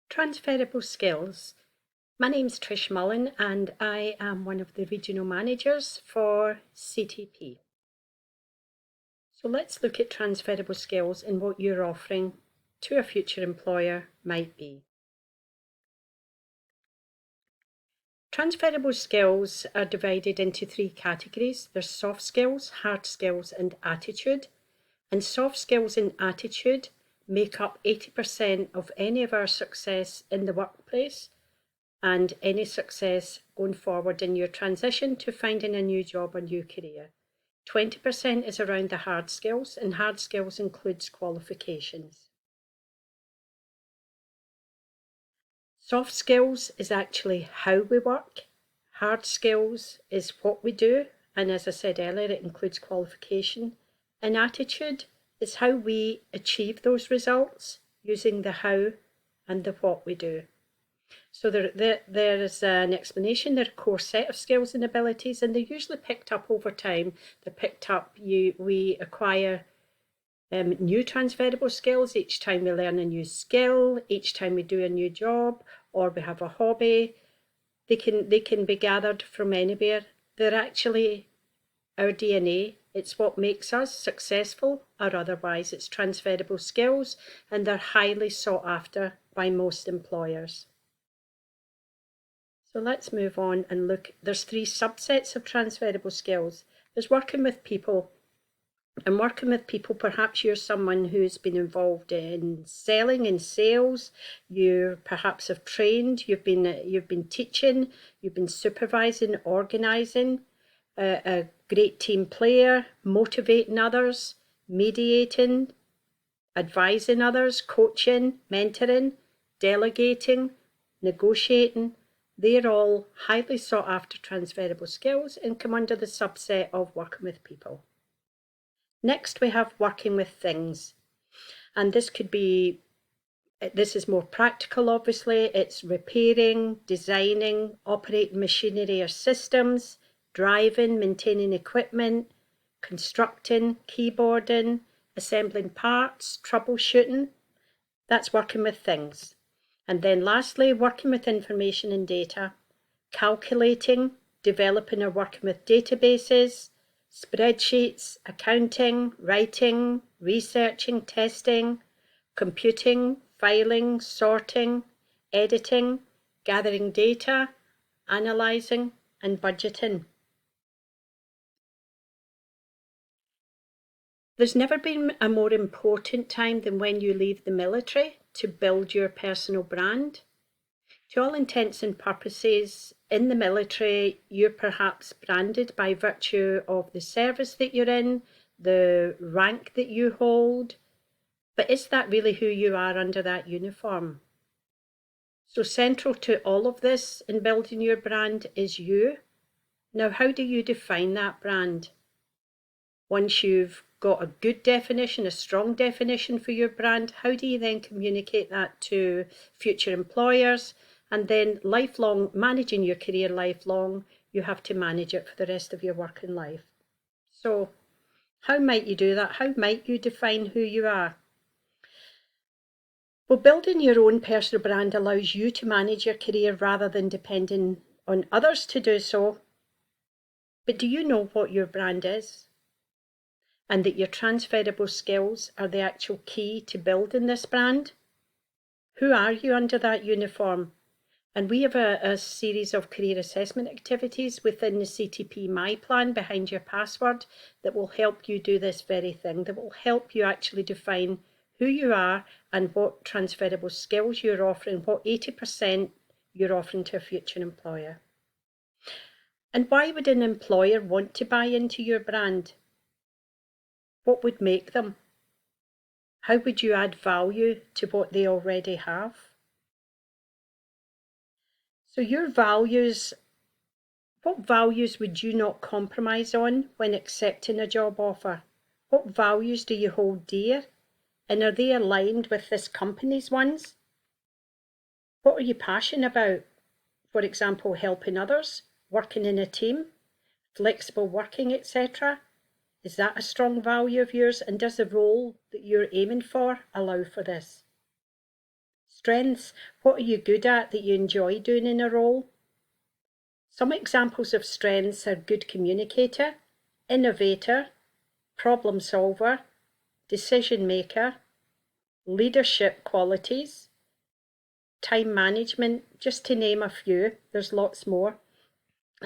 Transferable skills. My name's Trish Mullen and I am one of the regional managers for CTP. So let's look at transferable skills and what your offering to a future employer might be. Transferable skills are divided into three categories. There's soft skills, hard skills and attitude. And soft skills and attitude make up 80% of any of our success in the workplace and any success going forward in your transition to finding a new job or new career. 20% is around the hard skills, and hard skills includes qualifications. Soft skills is actually how we work. Hard skills is what we do, and as I said earlier, it includes qualification. And attitude is how we achieve those results using the how and the what we do. So there is an explanation. They're a core set of skills and abilities, and they're usually picked up over time. They're picked up, we acquire new transferable skills each time we learn a new skill, each time we do a new job, or we have a hobby. They can be gathered from anywhere. They're actually our DNA. It's what makes us successful or otherwise. It's transferable skills, and they're highly sought after by most employers. So let's move on and look. There's three subsets of transferable skills. There's working with people. And working with people, perhaps you're someone who's been involved in selling and sales. You perhaps have trained, you've been teaching, you've been supervising, organising, a great team player, motivating others, mediating, advising others, coaching, mentoring, delegating, negotiating. They're all highly sought after transferable skills and come under the subset of working with people. Next, we have working with things. And this is more practical, obviously. It's repairing, designing, operating machinery or systems, driving, maintaining equipment, constructing, keyboarding, assembling parts, troubleshooting. That's working with things. And then lastly, working with information and data, calculating, developing or working with databases, spreadsheets, accounting, writing, researching, testing, computing, filing, sorting, editing, gathering data, analysing, and budgeting. There's never been a more important time than when you leave the military to build your personal brand. To all intents and purposes, in the military, you're perhaps branded by virtue of the service that you're in, the rank that you hold, but is that really who you are under that uniform? So central to all of this in building your brand is you. Now, how do you define that brand? Once you've got a good definition, a strong definition for your brand, how do you then communicate that to future employers? And then lifelong, managing your career lifelong, you have to manage it for the rest of your working life. So how might you do that? How might you define who you are? Well, building your own personal brand allows you to manage your career rather than depending on others to do so. But do you know what your brand is? And that your transferable skills are the actual key to building this brand? Who are you under that uniform? And we have a series of career assessment activities within the CTP My Plan behind your password that will help you do this very thing, that will help you actually define who you are and what transferable skills you're offering, what 80% you're offering to a future employer. And why would an employer want to buy into your brand? What would make them? How would you add value to what they already have? So your values, what values would you not compromise on when accepting a job offer? What values do you hold dear? And are they aligned with this company's ones? What are you passionate about? For example, helping others, working in a team, flexible working, etc. Is that a strong value of yours? And does the role that you're aiming for allow for this? Strengths. What are you good at that you enjoy doing in a role? Some examples of strengths are good communicator, innovator, problem solver, decision maker, leadership qualities, time management, just to name a few. There's lots more.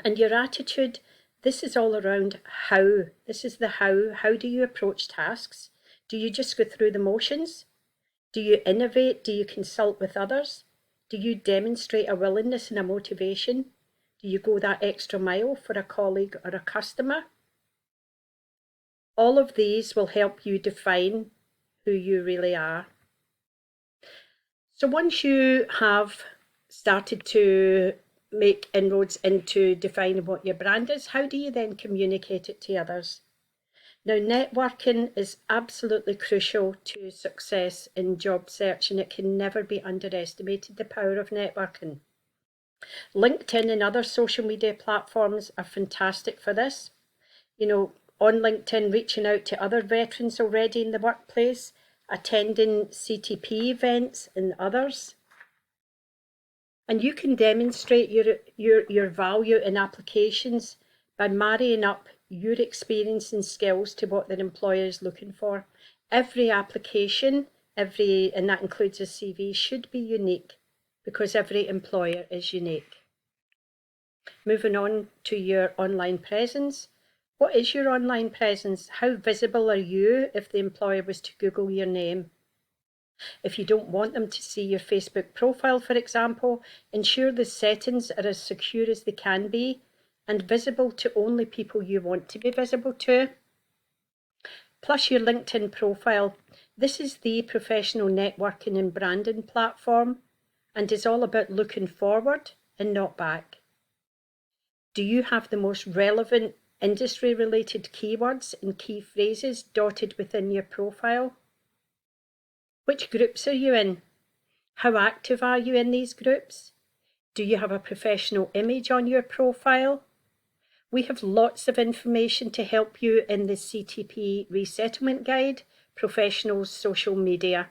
And your attitude, this is all around how. This is the how. How do you approach tasks? Do you just go through the motions? Do you innovate? Do you consult with others? Do you demonstrate a willingness and a motivation? Do you go that extra mile for a colleague or a customer? All of these will help you define who you really are. So once you have started to make inroads into defining what your brand is, how do you then communicate it to others? Now, networking is absolutely crucial to success in job search, and it can never be underestimated, the power of networking. LinkedIn and other social media platforms are fantastic for this. You know, on LinkedIn, reaching out to other veterans already in the workplace, attending CTP events and others. And you can demonstrate your value in applications by marrying up your experience and skills to what their employer is looking for. Every application, and that includes a CV, should be unique because every employer is unique. Moving on to your online presence. What is your online presence? How visible are you if the employer was to Google your name? If you don't want them to see your Facebook profile, for example, ensure the settings are as secure as they can be and visible to only people you want to be visible to. Plus your LinkedIn profile. This is the professional networking and branding platform and is all about looking forward and not back. Do you have the most relevant industry-related keywords and key phrases dotted within your profile? Which groups are you in? How active are you in these groups? Do you have a professional image on your profile? We have lots of information to help you in the CTP Resettlement Guide, Professionals Social Media.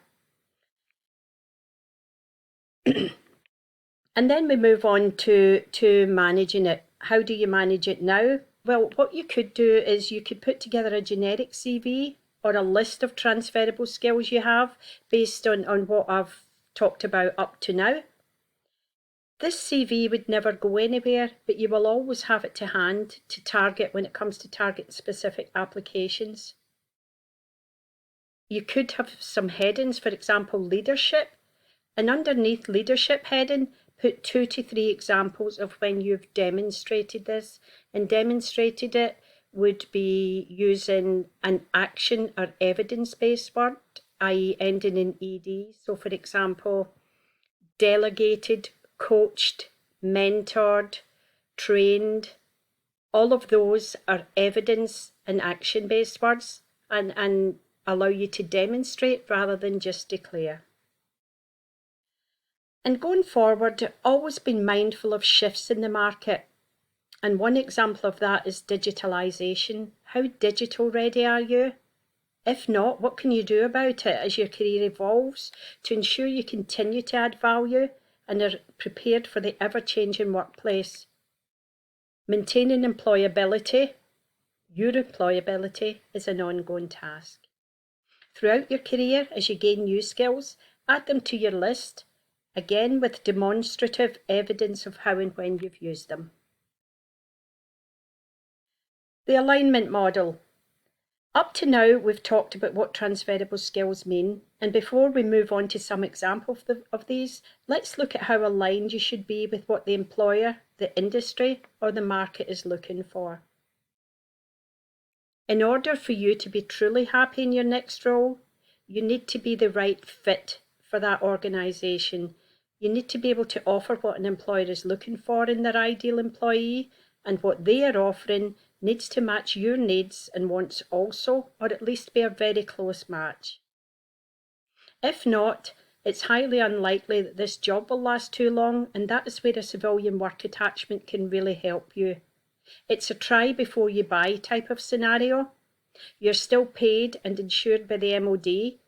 And then we move on to managing it. How do you manage it now? Well, what you could do is you could put together a generic CV or a list of transferable skills you have based on what I've talked about up to now. This CV would never go anywhere, but you will always have it to hand to target when it comes to target specific applications. You could have some headings, for example, leadership, and underneath leadership heading, put 2 to 3 examples of when you've demonstrated this, and demonstrated it would be using an action or evidence-based word, i.e. ending in ed. So for example, delegated, coached, mentored, trained, all of those are evidence and action-based words and allow you to demonstrate rather than just declare. And going forward, always be mindful of shifts in the market. And one example of that is digitalisation. How digital ready are you? If not, what can you do about it as your career evolves to ensure you continue to add value and are prepared for the ever-changing workplace? Maintaining employability, your employability, is an ongoing task. Throughout your career, as you gain new skills, add them to your list, again with demonstrative evidence of how and when you've used them. The alignment model. Up to now, we've talked about what transferable skills mean, and before we move on to some examples of these, let's look at how aligned you should be with what the employer, the industry, or the market is looking for. In order for you to be truly happy in your next role, you need to be the right fit for that organisation. You need to be able to offer what an employer is looking for in their ideal employee, and what they are offering needs to match your needs and wants also, or at least be a very close match. If not, it's highly unlikely that this job will last too long, and that is where a civilian work attachment can really help you. It's a try before you buy type of scenario. You're still paid and insured by the MOD,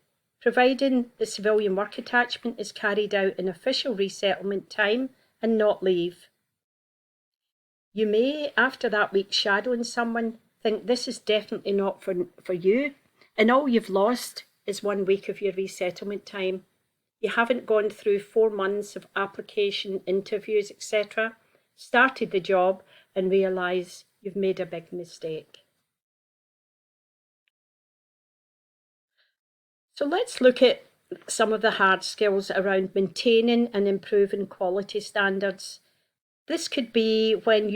providing the civilian work attachment is carried out in official resettlement time and not leave. You may, after that week shadowing someone, think this is definitely not for you, and all you've lost is 1 week of your resettlement time. You haven't gone through 4 months of application, interviews, etc., started the job and realise you've made a big mistake. So let's look at some of the hard skills around maintaining and improving quality standards. This could be when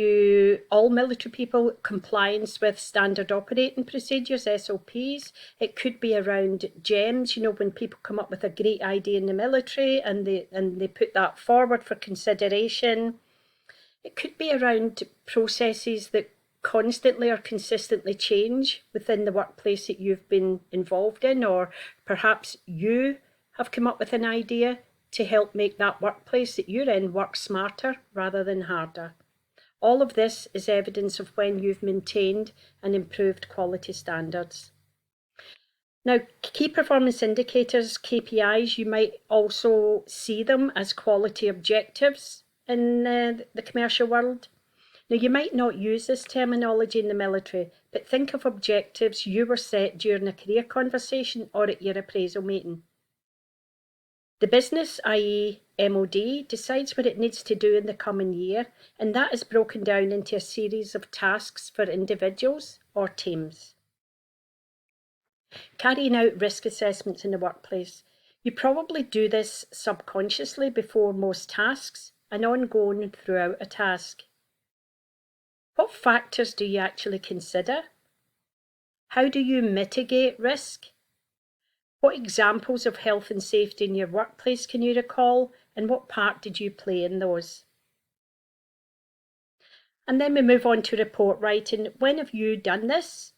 all military people, compliance with standard operating procedures, SOPs. It could be around GEMS, when people come up with a great idea in the military and they put that forward for consideration. It could be around processes that constantly or consistently change within the workplace that you've been involved in, or perhaps you have come up with an idea to help make that workplace that you're in work smarter rather than harder. All of this is evidence of when you've maintained and improved quality standards. Now, key performance indicators, KPIs, you might also see them as quality objectives in the commercial world. Now, you might not use this terminology in the military, but think of objectives you were set during a career conversation or at your appraisal meeting. The business, i.e. MOD, decides what it needs to do in the coming year, and that is broken down into a series of tasks for individuals or teams. Carrying out risk assessments in the workplace. You probably do this subconsciously before most tasks and ongoing throughout a task. What factors do you actually consider? How do you mitigate risk? What examples of health and safety in your workplace can you recall, and what part did you play in those? And then we move on to report writing. When have you done this?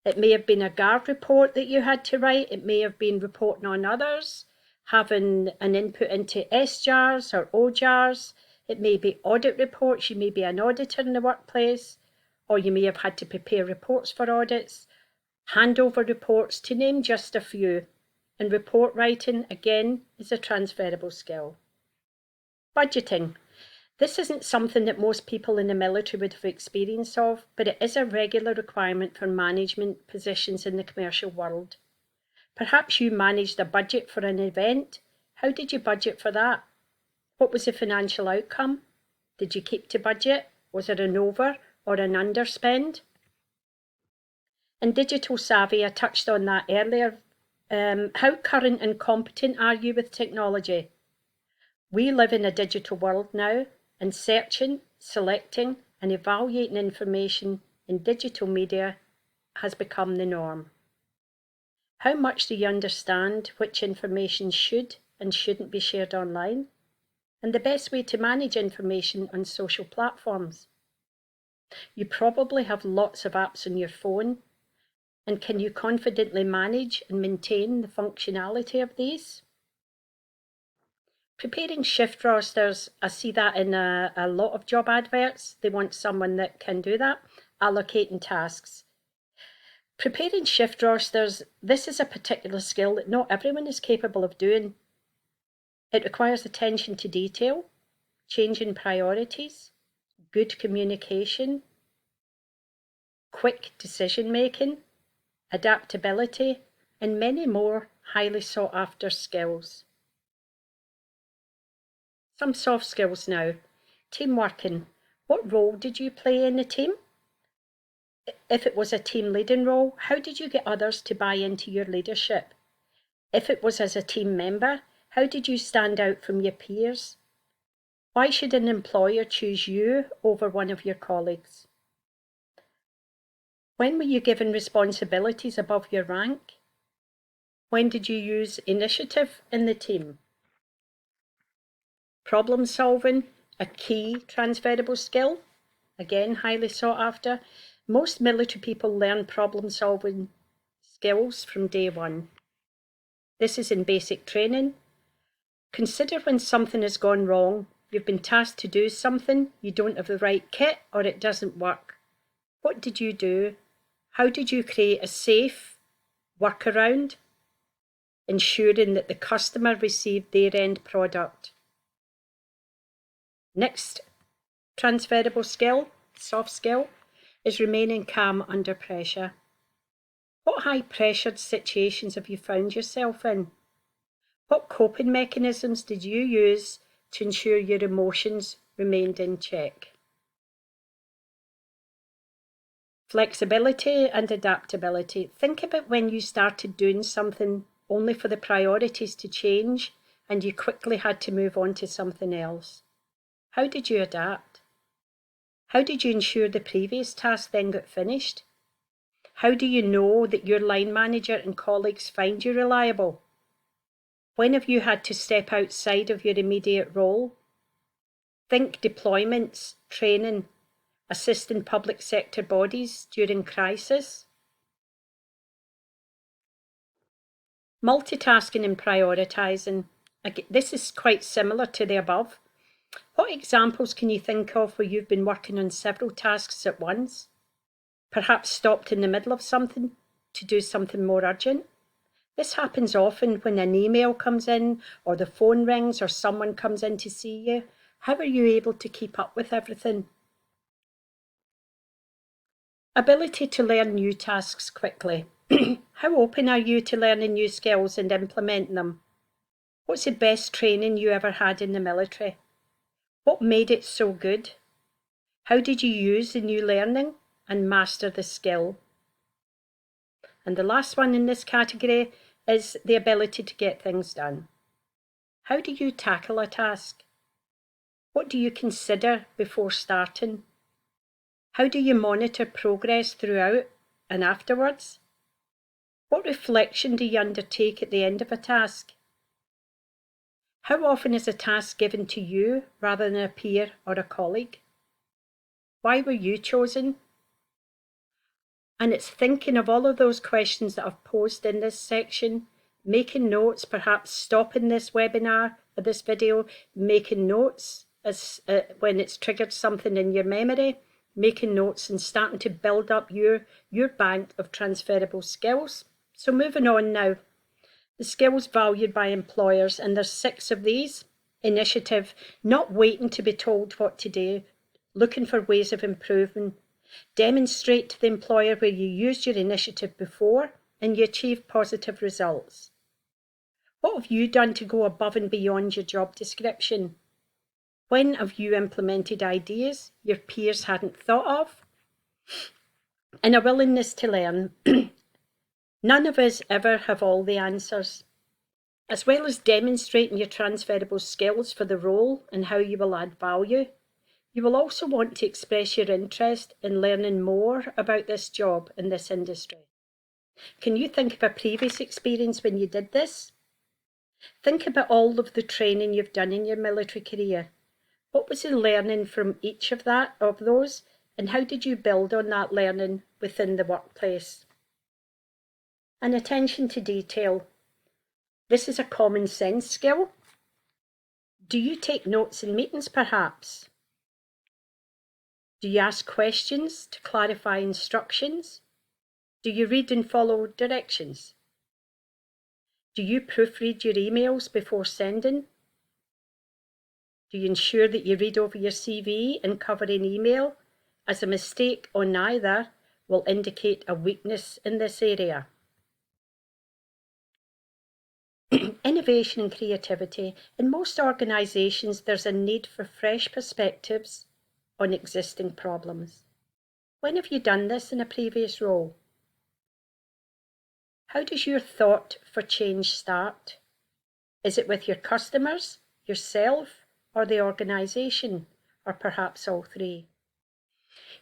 It may have been a guard report that you had to write. It may have been reporting on others, having an input into SJARs or OJARs. It may be audit reports. You may be an auditor in the workplace, or you may have had to prepare reports for audits, handover reports, to name just a few. And report writing, again, is a transferable skill. Budgeting. This isn't something that most people in the military would have experience of, but it is a regular requirement for management positions in the commercial world. Perhaps you managed a budget for an event. How did you budget for that? What was the financial outcome? Did you keep to budget? Was it an over or an underspend? And digital savvy, I touched on that earlier. How current and competent are you with technology? We live in a digital world now, and searching, selecting, and evaluating information in digital media has become the norm. How much do you understand which information should and shouldn't be shared online? And the best way to manage information on social platforms? You probably have lots of apps on your phone, and can you confidently manage and maintain the functionality of these? Preparing shift rosters, I see that in a lot of job adverts. They want someone that can do that. Allocating tasks. Preparing shift rosters, this is a particular skill that not everyone is capable of doing. It requires attention to detail, changing priorities, good communication, quick decision making, adaptability, and many more highly sought after skills. Some soft skills now. Team working. What role did you play in the team? If it was a team leading role, how did you get others to buy into your leadership? If it was as a team member, how did you stand out from your peers? Why should an employer choose you over one of your colleagues? When were you given responsibilities above your rank? When did you use initiative in the team? Problem solving, a key transferable skill, again highly sought after. Most military people learn problem solving skills from day one. This is in basic training. Consider when something has gone wrong. You've been tasked to do something, you don't have the right kit, or it doesn't work. What did you do? How did you create a safe workaround? ensuring that the customer received their end product. Next transferable skill, soft skill, is remaining calm under pressure. What high-pressured situations have you found yourself in? What coping mechanisms did you use to ensure your emotions remained in check? Flexibility and adaptability. Think about when you started doing something only for the priorities to change and you quickly had to move on to something else. How did you adapt? How did you ensure the previous task then got finished? How do you know that your line manager and colleagues find you reliable? When have you had to step outside of your immediate role? Think deployments, training, assisting public sector bodies during crisis. Multitasking and prioritising. This is quite similar to the above. What examples can you think of where you've been working on several tasks at once? Perhaps stopped in the middle of something to do something more urgent? This happens often when an email comes in or the phone rings or someone comes in to see you. How are you able to keep up with everything? Ability to learn new tasks quickly. How open are you to learning new skills and implementing them? What's the best training you ever had in the military? What made it so good? How did you use the new learning and master the skill? And the last one in this category is the ability to get things done. How do you tackle a task? What do you consider before starting? How do you monitor progress throughout and afterwards? What reflection do you undertake at the end of a task? How often is a task given to you rather than a peer or a colleague? Why were you chosen? And it's thinking of all of those questions that I've posed in this section, making notes, perhaps stopping this webinar or this video, making notes as when it's triggered something in your memory, making notes and starting to build up your bank of transferable skills. So moving on now, the skills valued by employers, and there's 6 of these. Initiative, not waiting to be told what to do, looking for ways of improving. Demonstrate to the employer where you used your initiative before and you achieved positive results. What have you done to go above and beyond your job description? When have you implemented ideas your peers hadn't thought of? And a willingness to learn. None of us ever have all the answers. As well as demonstrating your transferable skills for the role and how you will add value, you will also want to express your interest in learning more about this job in this industry. Can you think of a previous experience when you did this? Think about all of the training you've done in your military career. What was the learning from each of those, and how did you build on that learning within the workplace? And attention to detail. This is a common sense skill. Do you take notes in meetings, perhaps? Do you ask questions to clarify instructions? Do you read and follow directions? Do you proofread your emails before sending? Do you ensure that you read over your CV and cover an email, as a mistake on either will indicate a weakness in this area? Innovation and creativity. In most organisations, there's a need for fresh perspectives on existing problems. When have you done this in a previous role? How does your thought for change start? Is it with your customers, yourself, or the organisation, or perhaps all 3?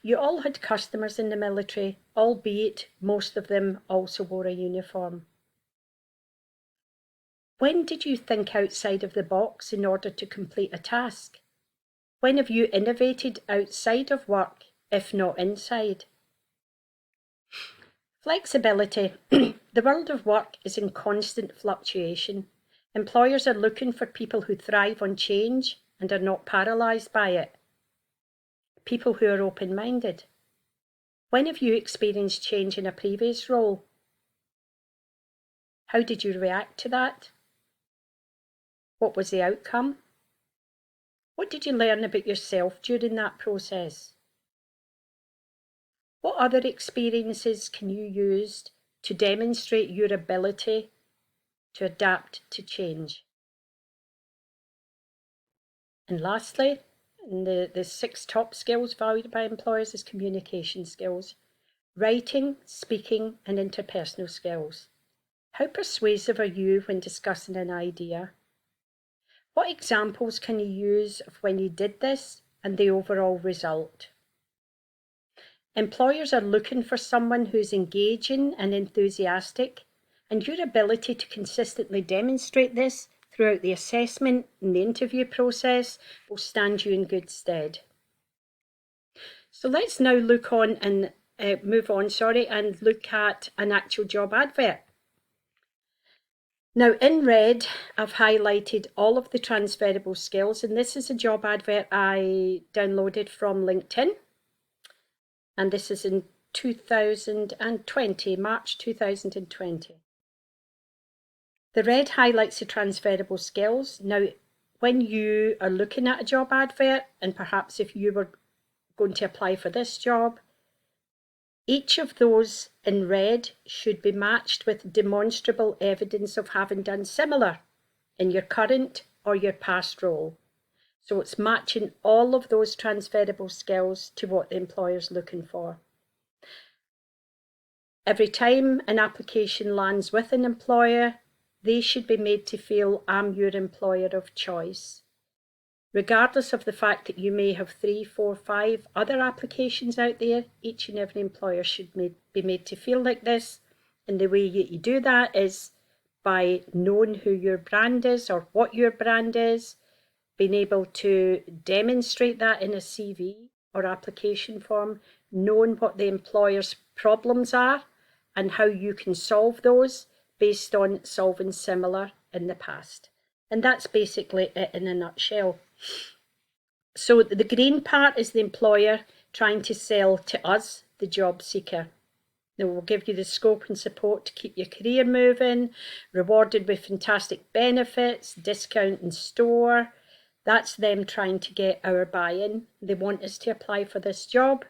You all had customers in the military, albeit most of them also wore a uniform. When did you think outside of the box in order to complete a task? When have you innovated outside of work, if not inside? Flexibility. The world of work is in constant fluctuation. Employers are looking for people who thrive on change and are not paralysed by it. People who are open-minded. When have you experienced change in a previous role? How did you react to that? What was the outcome? What did you learn about yourself during that process? What other experiences can you use to demonstrate your ability to adapt to change? And lastly, the 6 top skills valued by employers is communication skills. Writing, speaking, and interpersonal skills. How persuasive are you when discussing an idea? What examples can you use of when you did this and the overall result? Employers are looking for someone who's engaging and enthusiastic, and your ability to consistently demonstrate this throughout the assessment and the interview process will stand you in good stead. So let's now move on and look at an actual job advert. Now in red, I've highlighted all of the transferable skills, and this is a job advert I downloaded from LinkedIn. And this is in 2020, March 2020. The red highlights the transferable skills. Now, when you are looking at a job advert, and perhaps if you were going to apply for this job, each of those in red should be matched with demonstrable evidence of having done similar in your current or your past role. So it's matching all of those transferable skills to what the employer's looking for. Every time an application lands with an employer, they should be made to feel I'm your employer of choice. Regardless of the fact that you may have 3, 4, 5 other applications out there, each and every employer should be made to feel like this. And the way you do that is by knowing who your brand is or what your brand is, being able to demonstrate that in a CV or application form, knowing what the employer's problems are and how you can solve those based on solving similar in the past. And that's basically it in a nutshell. So the green part is the employer trying to sell to us, the job seeker. They will give you the scope and support to keep your career moving, rewarded with fantastic benefits, discount in store. That's them trying to get our buy-in. They want us to apply for this job,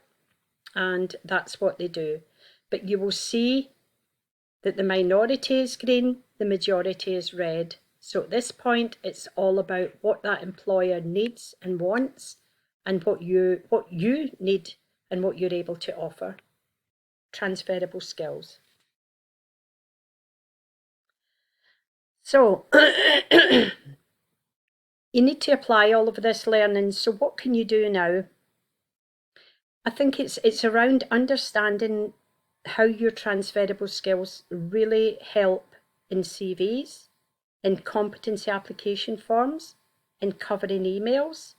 and that's what they do. But you will see that the minority is green, the majority is red. So at this point, it's all about what that employer needs and wants, and what you need and what you're able to offer. Transferable skills. So you need to apply all of this learning. So what can you do now? I think it's around understanding how your transferable skills really help in CVs, in competency application forms, in covering emails,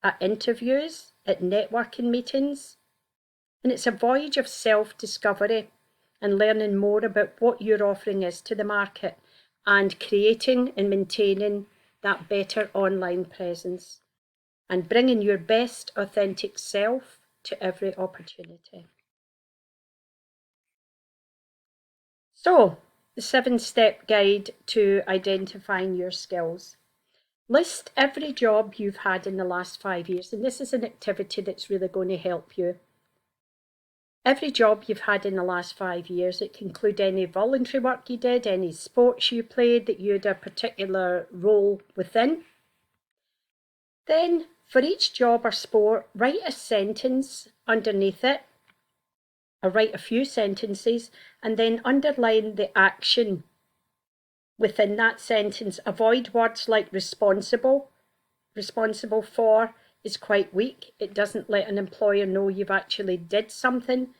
at interviews, at networking meetings. And it's a voyage of self-discovery and learning more about what your offering is to the market and creating and maintaining that better online presence and bringing your best authentic self to every opportunity. So, the 7-step guide to identifying your skills. List every job you've had in the last 5 years, and this is an activity that's really going to help you. Every job you've had in the last 5 years. It can include any voluntary work you did, any sports you played that you had a particular role within. Then, for each job or sport, write a sentence underneath it, or write a few sentences, and then underline the action within that sentence. Avoid words like responsible. Responsible for is quite weak. It doesn't let an employer know you've actually did something.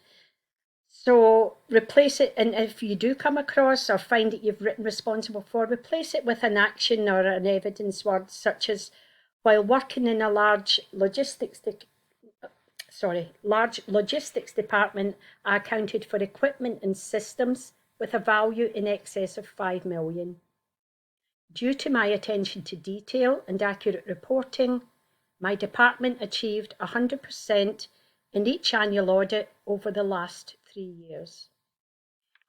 So replace it, and if you do come across or find that you've written responsible for, replace it with an action or an evidence word, such as while working in a large logistics department, I accounted for equipment and systems with a value in excess of 5 million. Due to my attention to detail and accurate reporting, my department achieved 100% in each annual audit over the last 3 years.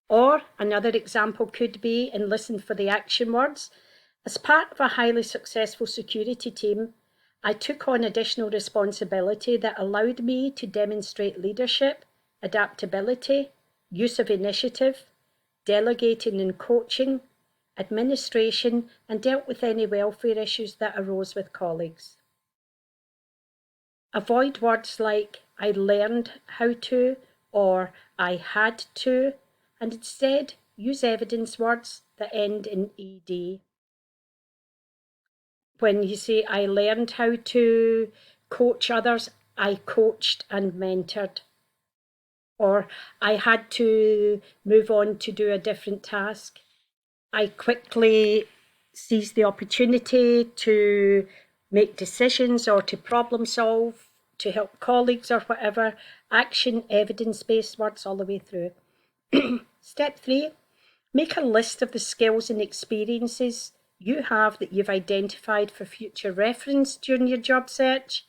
Or another example could be, and listen for the action words, as part of a highly successful security team, I took on additional responsibility that allowed me to demonstrate leadership, adaptability, use of initiative, delegating and coaching, administration, and dealt with any welfare issues that arose with colleagues. Avoid words like I learned how to or I had to, and instead use evidence words that end in ed. When you say I learned how to coach others, I coached and mentored. Or I had to move on to do a different task. I quickly seized the opportunity to make decisions or to problem solve, to help colleagues or whatever. Action, evidence-based words all the way through. Step 3, make a list of the skills and experiences you have that you've identified for future reference during your job search.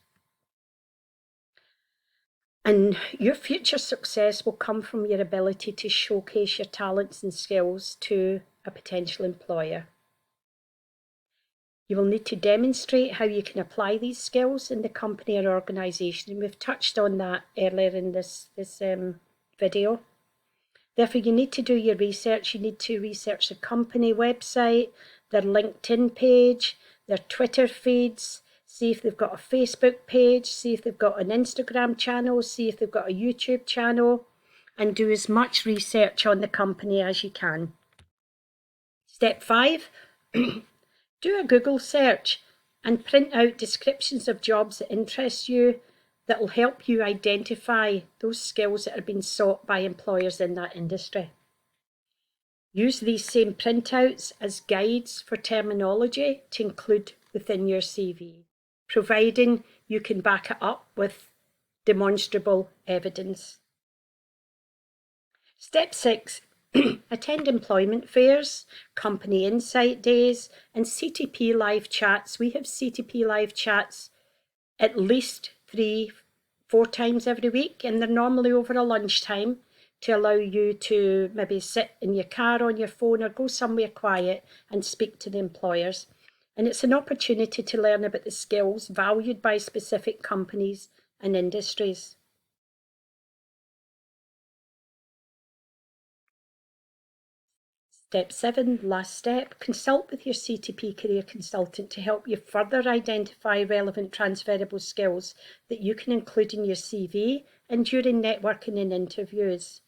And your future success will come from your ability to showcase your talents and skills to a potential employer. You will need to demonstrate how you can apply these skills in the company or organisation, and we've touched on that earlier in this video. Therefore, you need to do your research. You need to research the company website, their LinkedIn page, their Twitter feeds, see if they've got a Facebook page, see if they've got an Instagram channel, see if they've got a YouTube channel, and do as much research on the company as you can. Step 5, do a Google search and print out descriptions of jobs that interest you that will help you identify those skills that are being sought by employers in that industry. Use these same printouts as guides for terminology to include within your CV, providing you can back it up with demonstrable evidence. Step 6, attend employment fairs, company insight days, and CTP live chats. We have CTP live chats at least 3-4 times every week, and they're normally over a lunchtime to allow you to maybe sit in your car on your phone or go somewhere quiet and speak to the employers. And it's an opportunity to learn about the skills valued by specific companies and industries. Step 7, last step, consult with your CTP career consultant to help you further identify relevant transferable skills that you can include in your CV and during networking and interviews.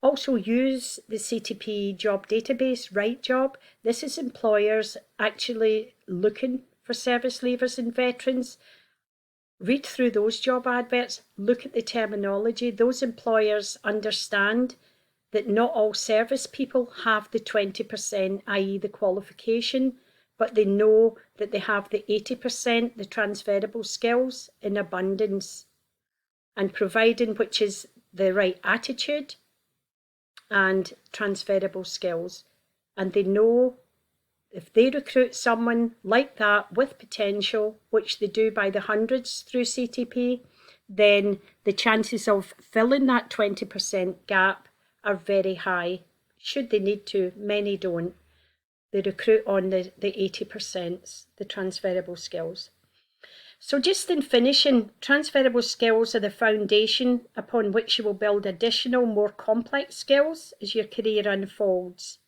Also use the CTP job database, Right Job. This is employers actually looking for service leavers and veterans. Read through those job adverts, look at the terminology. Those employers understand that not all service people have the 20%, i.e. the qualification, but they know that they have the 80%, the transferable skills in abundance. And providing which is the right attitude and transferable skills. And they know if they recruit someone like that with potential, which they do by the hundreds through CTP, then the chances of filling that 20% gap are very high. Should they need to, many don't. They recruit on the 80%, the transferable skills. So just in finishing, transferable skills are the foundation upon which you will build additional, more complex skills as your career unfolds.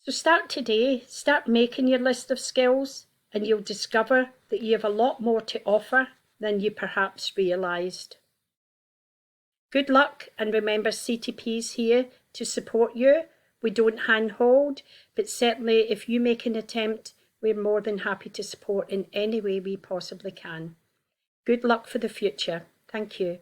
So start today, start making your list of skills, and you'll discover that you have a lot more to offer than you perhaps realised. Good luck, and remember CTP's here to support you. We don't handhold, but certainly if you make an attempt, we're more than happy to support in any way we possibly can. Good luck for the future. Thank you.